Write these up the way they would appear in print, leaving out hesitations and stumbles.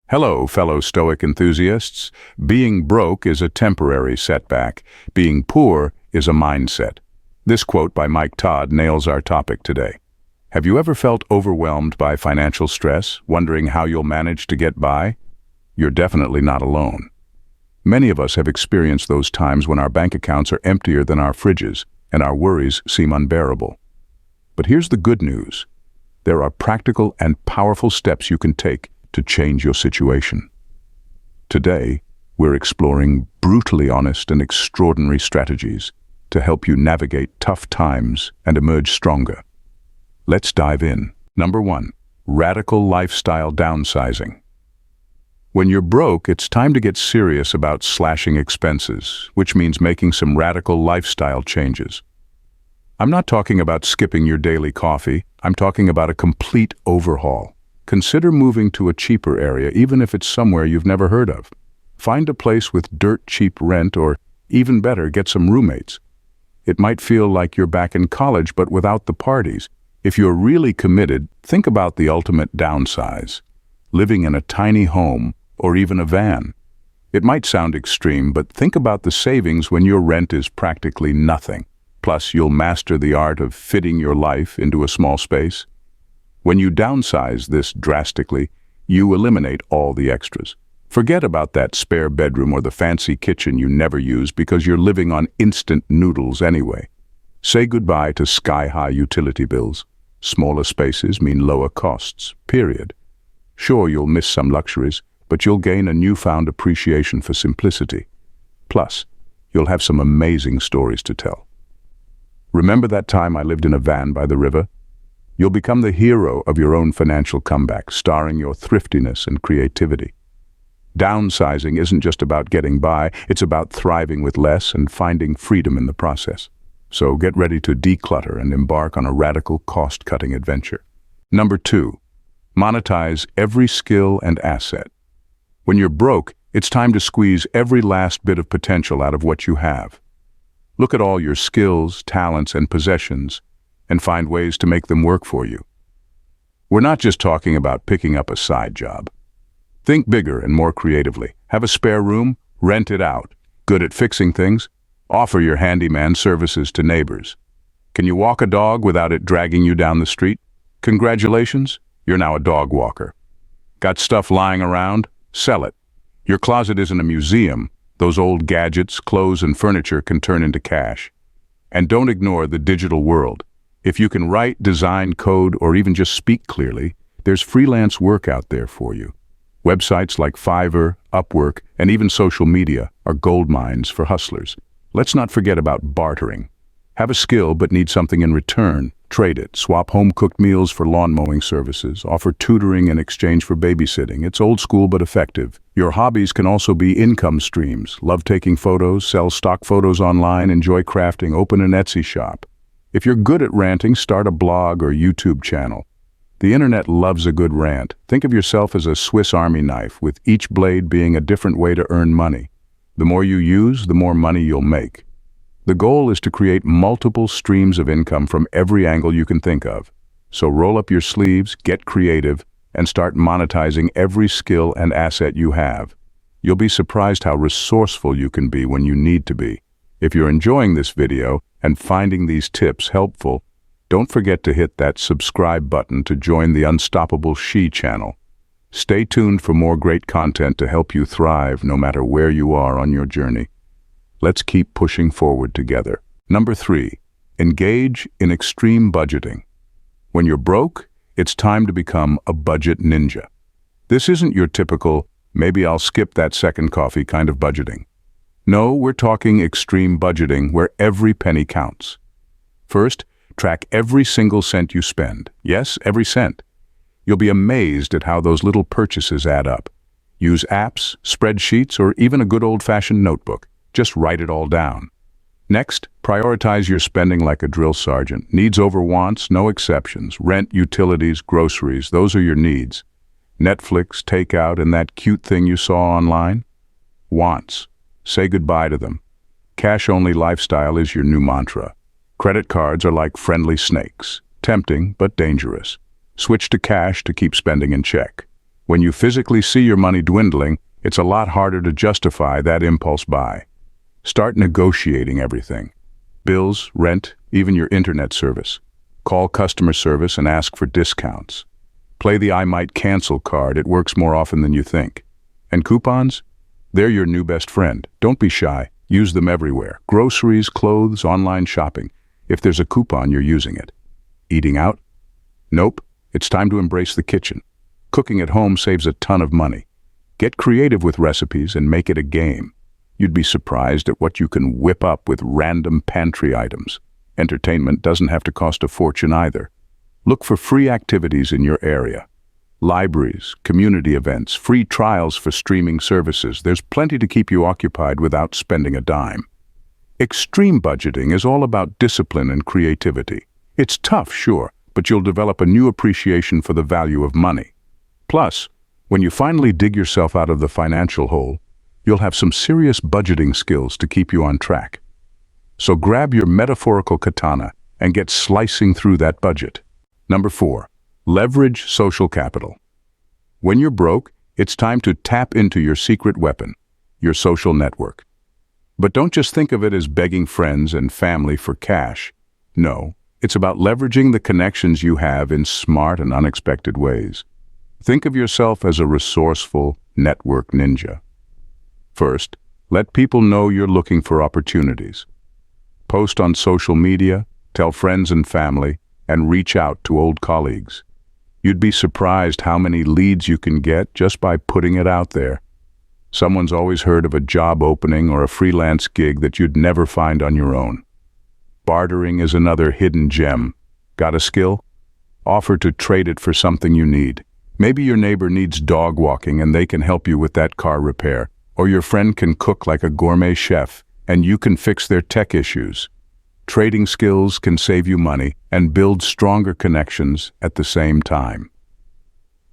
Hello, fellow Stoic enthusiasts. Being broke is a temporary setback. Being poor is a mindset. This quote by Mike Todd nails our topic today. Have you ever felt overwhelmed by financial stress, wondering how you'll manage to get by? You're definitely not alone. Many of us have experienced those times when our bank accounts are emptier than our fridges, and our worries seem unbearable. But here's the good news. There are practical and powerful steps you can take to change your situation. Today, we're exploring brutally honest and extraordinary strategies to help you navigate tough times and emerge stronger. Let's dive in. Number 1, radical lifestyle downsizing. When you're broke, it's time to get serious about slashing expenses, which means making some radical lifestyle changes. I'm not talking about skipping your daily coffee. I'm talking about a complete overhaul. Consider moving to a cheaper area, even if it's somewhere you've never heard of. Find a place with dirt-cheap rent, or even better, get some roommates. It might feel like you're back in college, but without the parties. If you're really committed, think about the ultimate downsize. Living in a tiny home, or even a van. It might sound extreme, but think about the savings when your rent is practically nothing. Plus, you'll master the art of fitting your life into a small space. When you downsize this drastically, you eliminate all the extras. Forget about that spare bedroom or the fancy kitchen you never use because you're living on instant noodles anyway. Say goodbye to sky-high utility bills. Smaller spaces mean lower costs, period. Sure, you'll miss some luxuries, but you'll gain a newfound appreciation for simplicity. Plus, you'll have some amazing stories to tell. Remember that time I lived in a van by the river? You'll become the hero of your own financial comeback, starring your thriftiness and creativity. Downsizing isn't just about getting by, it's about thriving with less and finding freedom in the process. So get ready to declutter and embark on a radical cost-cutting adventure. Number 2, monetize every skill and asset. When you're broke, it's time to squeeze every last bit of potential out of what you have. Look at all your skills, talents, and possessions, and find ways to make them work for you. We're not just talking about picking up a side job. Think bigger and more creatively. Have a spare room? Rent it out. Good at fixing things? Offer your handyman services to neighbors. Can you walk a dog without it dragging you down the street? Congratulations, you're now a dog walker. Got stuff lying around? Sell it. Your closet isn't a museum. Those old gadgets, clothes, and furniture can turn into cash. And don't ignore the digital world. If you can write, design, code, or even just speak clearly, there's freelance work out there for you. Websites like Fiverr, Upwork, and even social media are gold mines for hustlers. Let's not forget about bartering. Have a skill but need something in return. Trade it. Swap home-cooked meals for lawn mowing services. Offer tutoring in exchange for babysitting. It's old school but effective. Your hobbies can also be income streams. Love taking photos, sell stock photos online, enjoy crafting, open an Etsy shop. If you're good at ranting, start a blog or YouTube channel. The internet loves a good rant. Think of yourself as a Swiss Army knife, with each blade being a different way to earn money. The more you use, the more money you'll make. The goal is to create multiple streams of income from every angle you can think of. So roll up your sleeves, get creative, and start monetizing every skill and asset you have. You'll be surprised how resourceful you can be when you need to be. If you're enjoying this video and finding these tips helpful, don't forget to hit that subscribe button to join the Unstoppable She channel. Stay tuned for more great content to help you thrive no matter where you are on your journey. Let's keep pushing forward together. Number 3, engage in extreme budgeting. When you're broke, it's time to become a budget ninja. This isn't your typical, maybe I'll skip that second coffee kind of budgeting. No, we're talking extreme budgeting where every penny counts. First, track every single cent you spend. Yes, every cent. You'll be amazed at how those little purchases add up. Use apps, spreadsheets, or even a good old-fashioned notebook. Just write it all down. Next, prioritize your spending like a drill sergeant. Needs over wants, no exceptions. Rent, utilities, groceries, those are your needs. Netflix, takeout, and that cute thing you saw online? Wants. Say goodbye to them. Cash-only lifestyle is your new mantra. Credit cards are like friendly snakes. Tempting, but dangerous. Switch to cash to keep spending in check. When you physically see your money dwindling, it's a lot harder to justify that impulse buy. Start negotiating everything. Bills, rent, even your internet service. Call customer service and ask for discounts. Play the I might cancel card. It works more often than you think. And coupons? They're your new best friend. Don't be shy. Use them everywhere. Groceries, clothes, online shopping. If there's a coupon, you're using it. Eating out? Nope. It's time to embrace the kitchen. Cooking at home saves a ton of money. Get creative with recipes and make it a game. You'd be surprised at what you can whip up with random pantry items. Entertainment doesn't have to cost a fortune either. Look for free activities in your area. Libraries, community events, free trials for streaming services. There's plenty to keep you occupied without spending a dime. Extreme budgeting is all about discipline and creativity. It's tough, sure, but you'll develop a new appreciation for the value of money. Plus, when you finally dig yourself out of the financial hole, you'll have some serious budgeting skills to keep you on track. So grab your metaphorical katana and get slicing through that budget. Number 4, leverage social capital. When you're broke, it's time to tap into your secret weapon, your social network. But don't just think of it as begging friends and family for cash. No, it's about leveraging the connections you have in smart and unexpected ways. Think of yourself as a resourceful network ninja. First, let people know you're looking for opportunities. Post on social media, tell friends and family, and reach out to old colleagues. You'd be surprised how many leads you can get just by putting it out there. Someone's always heard of a job opening or a freelance gig that you'd never find on your own. Bartering is another hidden gem. Got a skill? Offer to trade it for something you need. Maybe your neighbor needs dog walking and they can help you with that car repair, or your friend can cook like a gourmet chef and you can fix their tech issues. Trading skills can save you money and build stronger connections at the same time.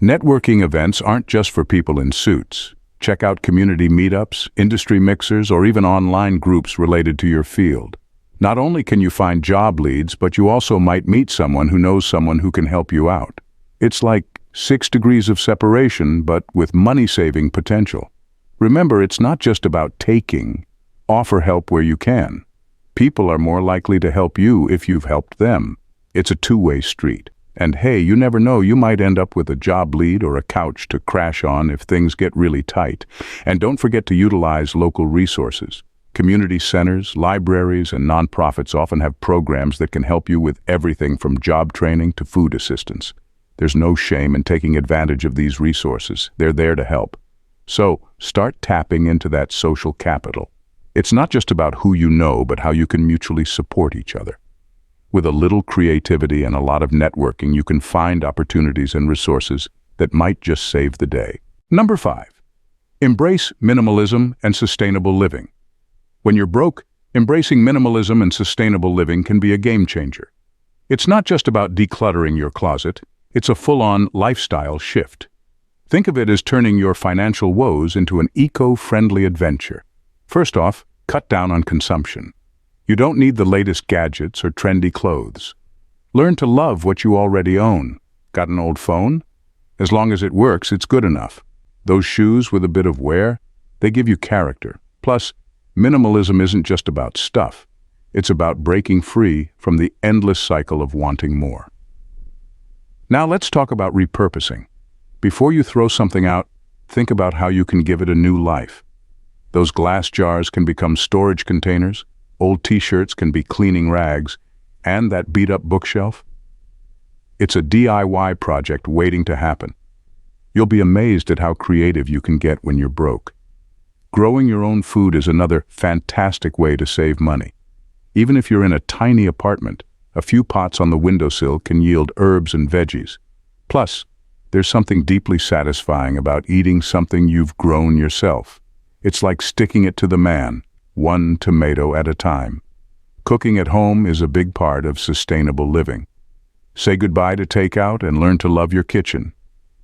Networking events aren't just for people in suits. Check out community meetups, industry mixers, or even online groups related to your field. Not only can you find job leads, but you also might meet someone who knows someone who can help you out. It's like 6 degrees of separation, but with money-saving potential. Remember, it's not just about taking. Offer help where you can. People are more likely to help you if you've helped them. It's a two-way street. And hey, you never know, you might end up with a job lead or a couch to crash on if things get really tight. And don't forget to utilize local resources. Community centers, libraries, and nonprofits often have programs that can help you with everything from job training to food assistance. There's no shame in taking advantage of these resources. They're there to help. So, start tapping into that social capital. It's not just about who you know, but how you can mutually support each other. With a little creativity and a lot of networking, you can find opportunities and resources that might just save the day. Number 5, embrace minimalism and sustainable living. When you're broke, embracing minimalism and sustainable living can be a game changer. It's not just about decluttering your closet, it's a full-on lifestyle shift. Think of it as turning your financial woes into an eco-friendly adventure. First off, cut down on consumption. You don't need the latest gadgets or trendy clothes. Learn to love what you already own. Got an old phone? As long as it works, it's good enough. Those shoes with a bit of wear, they give you character. Plus, minimalism isn't just about stuff. It's about breaking free from the endless cycle of wanting more. Now let's talk about repurposing. Before you throw something out, think about how you can give it a new life. Those glass jars can become storage containers, old t-shirts can be cleaning rags, and that beat-up bookshelf? It's a DIY project waiting to happen. You'll be amazed at how creative you can get when you're broke. Growing your own food is another fantastic way to save money. Even if you're in a tiny apartment, a few pots on the windowsill can yield herbs and veggies. Plus, there's something deeply satisfying about eating something you've grown yourself. It's like sticking it to the man, one tomato at a time. Cooking at home is a big part of sustainable living. Say goodbye to takeout and learn to love your kitchen.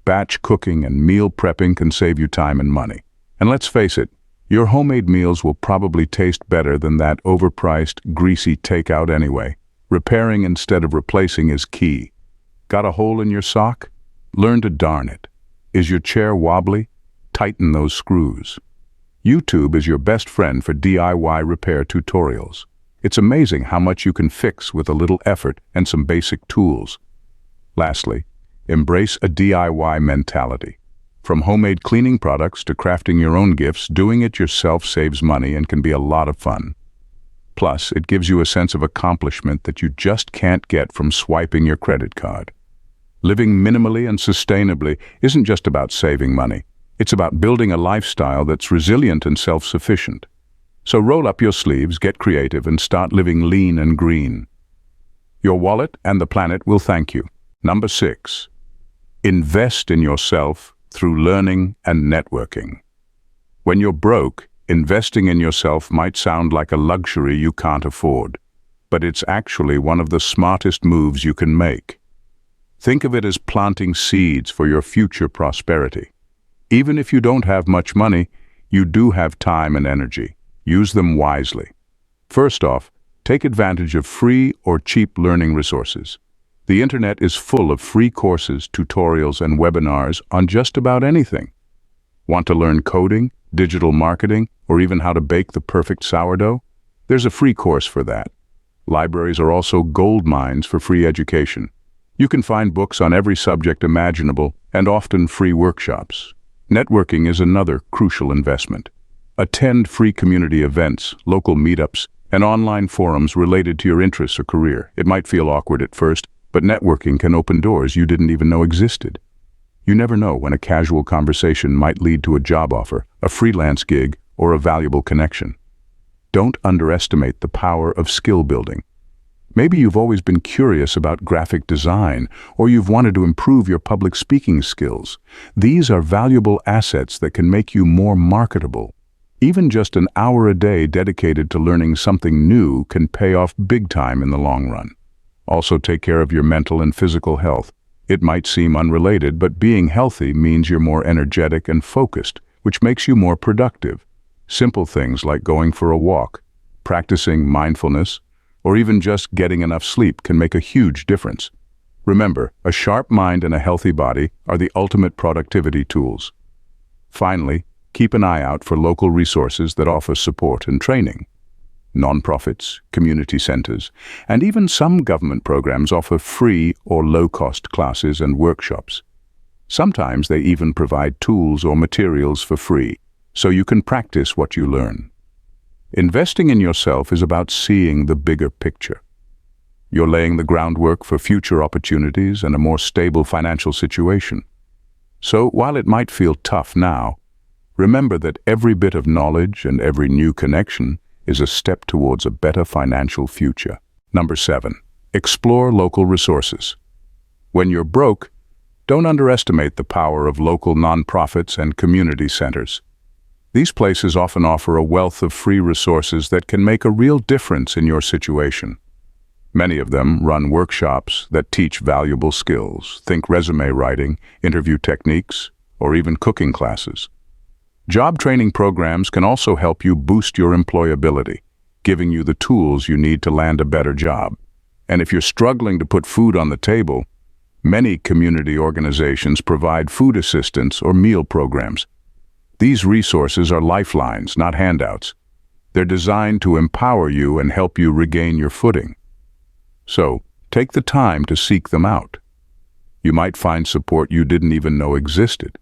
Batch cooking and meal prepping can save you time and money. And let's face it, your homemade meals will probably taste better than that overpriced, greasy takeout anyway. Repairing instead of replacing is key. Got a hole in your sock? Learn to darn it. Is your chair wobbly? Tighten those screws. YouTube is your best friend for DIY repair tutorials. It's amazing how much you can fix with a little effort and some basic tools. Lastly, embrace a DIY mentality. From homemade cleaning products to crafting your own gifts, doing it yourself saves money and can be a lot of fun. Plus, it gives you a sense of accomplishment that you just can't get from swiping your credit card. Living minimally and sustainably isn't just about saving money. It's about building a lifestyle that's resilient and self-sufficient. So roll up your sleeves, get creative, and start living lean and green. Your wallet and the planet will thank you. Number 6. Invest in yourself through learning and networking. When you're broke, investing in yourself might sound like a luxury you can't afford, but it's actually one of the smartest moves you can make. Think of it as planting seeds for your future prosperity. Even if you don't have much money, you do have time and energy. Use them wisely. First off, take advantage of free or cheap learning resources. The internet is full of free courses, tutorials, and webinars on just about anything. Want to learn coding, digital marketing, or even how to bake the perfect sourdough? There's a free course for that. Libraries are also gold mines for free education. You can find books on every subject imaginable and often free workshops. Networking is another crucial investment. Attend free community events, local meetups, and online forums related to your interests or career. It might feel awkward at first, but networking can open doors you didn't even know existed. You never know when a casual conversation might lead to a job offer, a freelance gig, or a valuable connection. Don't underestimate the power of skill building. Maybe you've always been curious about graphic design, or you've wanted to improve your public speaking skills. These are valuable assets that can make you more marketable. Even just an hour a day dedicated to learning something new can pay off big time in the long run. Also, take care of your mental and physical health. It might seem unrelated, but being healthy means you're more energetic and focused, which makes you more productive. Simple things like going for a walk, practicing mindfulness, or even just getting enough sleep can make a huge difference. Remember, a sharp mind and a healthy body are the ultimate productivity tools. Finally, keep an eye out for local resources that offer support and training. Nonprofits, community centers, and even some government programs offer free or low-cost classes and workshops. Sometimes they even provide tools or materials for free, so you can practice what you learn. Investing in yourself is about seeing the bigger picture. You're laying the groundwork for future opportunities and a more stable financial situation. So while it might feel tough now, remember that every bit of knowledge and every new connection is a step towards a better financial future. Number 7. Explore local resources. When you're broke, don't underestimate the power of local nonprofits and community centers. These places often offer a wealth of free resources that can make a real difference in your situation. Many of them run workshops that teach valuable skills. Think resume writing, interview techniques, or even cooking classes. Job training programs can also help you boost your employability, giving you the tools you need to land a better job. And if you're struggling to put food on the table, many community organizations provide food assistance or meal programs. These resources are lifelines, not handouts. They're designed to empower you and help you regain your footing. So, take the time to seek them out. You might find support you didn't even know existed.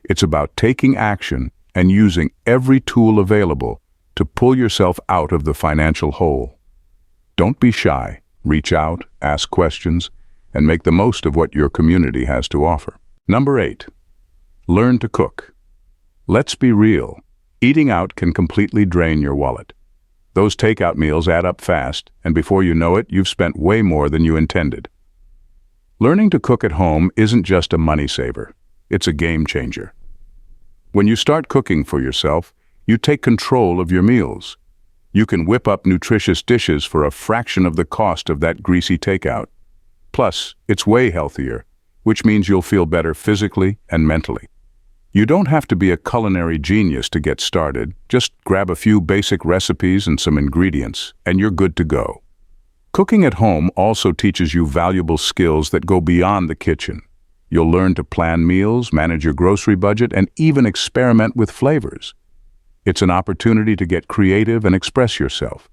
It's about taking action and using every tool available to pull yourself out of the financial hole. Don't be shy. Reach out, ask questions, and make the most of what your community has to offer. Number 8. Learn to cook. Let's be real. Eating out can completely drain your wallet. Those takeout meals add up fast, and before you know it, you've spent way more than you intended. Learning to cook at home isn't just a money saver. It's a game changer. When you start cooking for yourself, you take control of your meals. You can whip up nutritious dishes for a fraction of the cost of that greasy takeout. Plus, it's way healthier, which means you'll feel better physically and mentally. You don't have to be a culinary genius to get started. Just grab a few basic recipes and some ingredients, and you're good to go. Cooking at home also teaches you valuable skills that go beyond the kitchen. You'll learn to plan meals, manage your grocery budget, and even experiment with flavors. It's an opportunity to get creative and express yourself.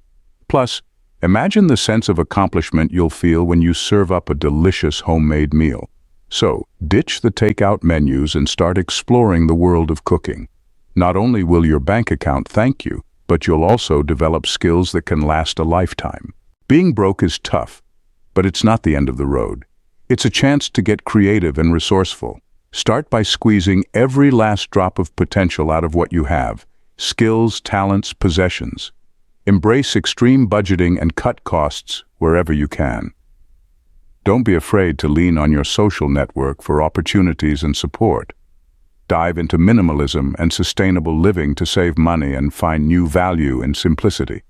Plus, imagine the sense of accomplishment you'll feel when you serve up a delicious homemade meal. So, ditch the takeout menus and start exploring the world of cooking. Not only will your bank account thank you, but you'll also develop skills that can last a lifetime. Being broke is tough, but it's not the end of the road. It's a chance to get creative and resourceful. Start by squeezing every last drop of potential out of what you have: skills, talents, possessions. Embrace extreme budgeting and cut costs wherever you can. Don't be afraid to lean on your social network for opportunities and support. Dive into minimalism and sustainable living to save money and find new value in simplicity.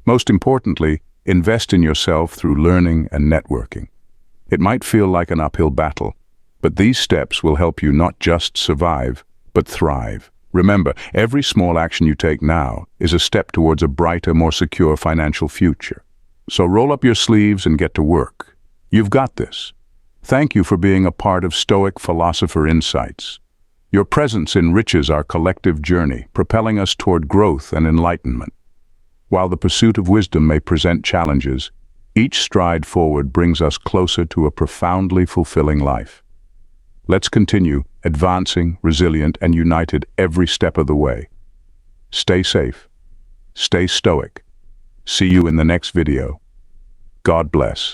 Most importantly, invest in yourself through learning and networking. It might feel like an uphill battle, but these steps will help you not just survive, but thrive. Remember, every small action you take now is a step towards a brighter, more secure financial future. So roll up your sleeves and get to work. You've got this. Thank you for being a part of Stoic Philosopher Insights. Your presence enriches our collective journey, propelling us toward growth and enlightenment. While the pursuit of wisdom may present challenges, each stride forward brings us closer to a profoundly fulfilling life. Let's continue advancing, resilient, and united every step of the way. Stay safe. Stay stoic. See you in the next video. God bless.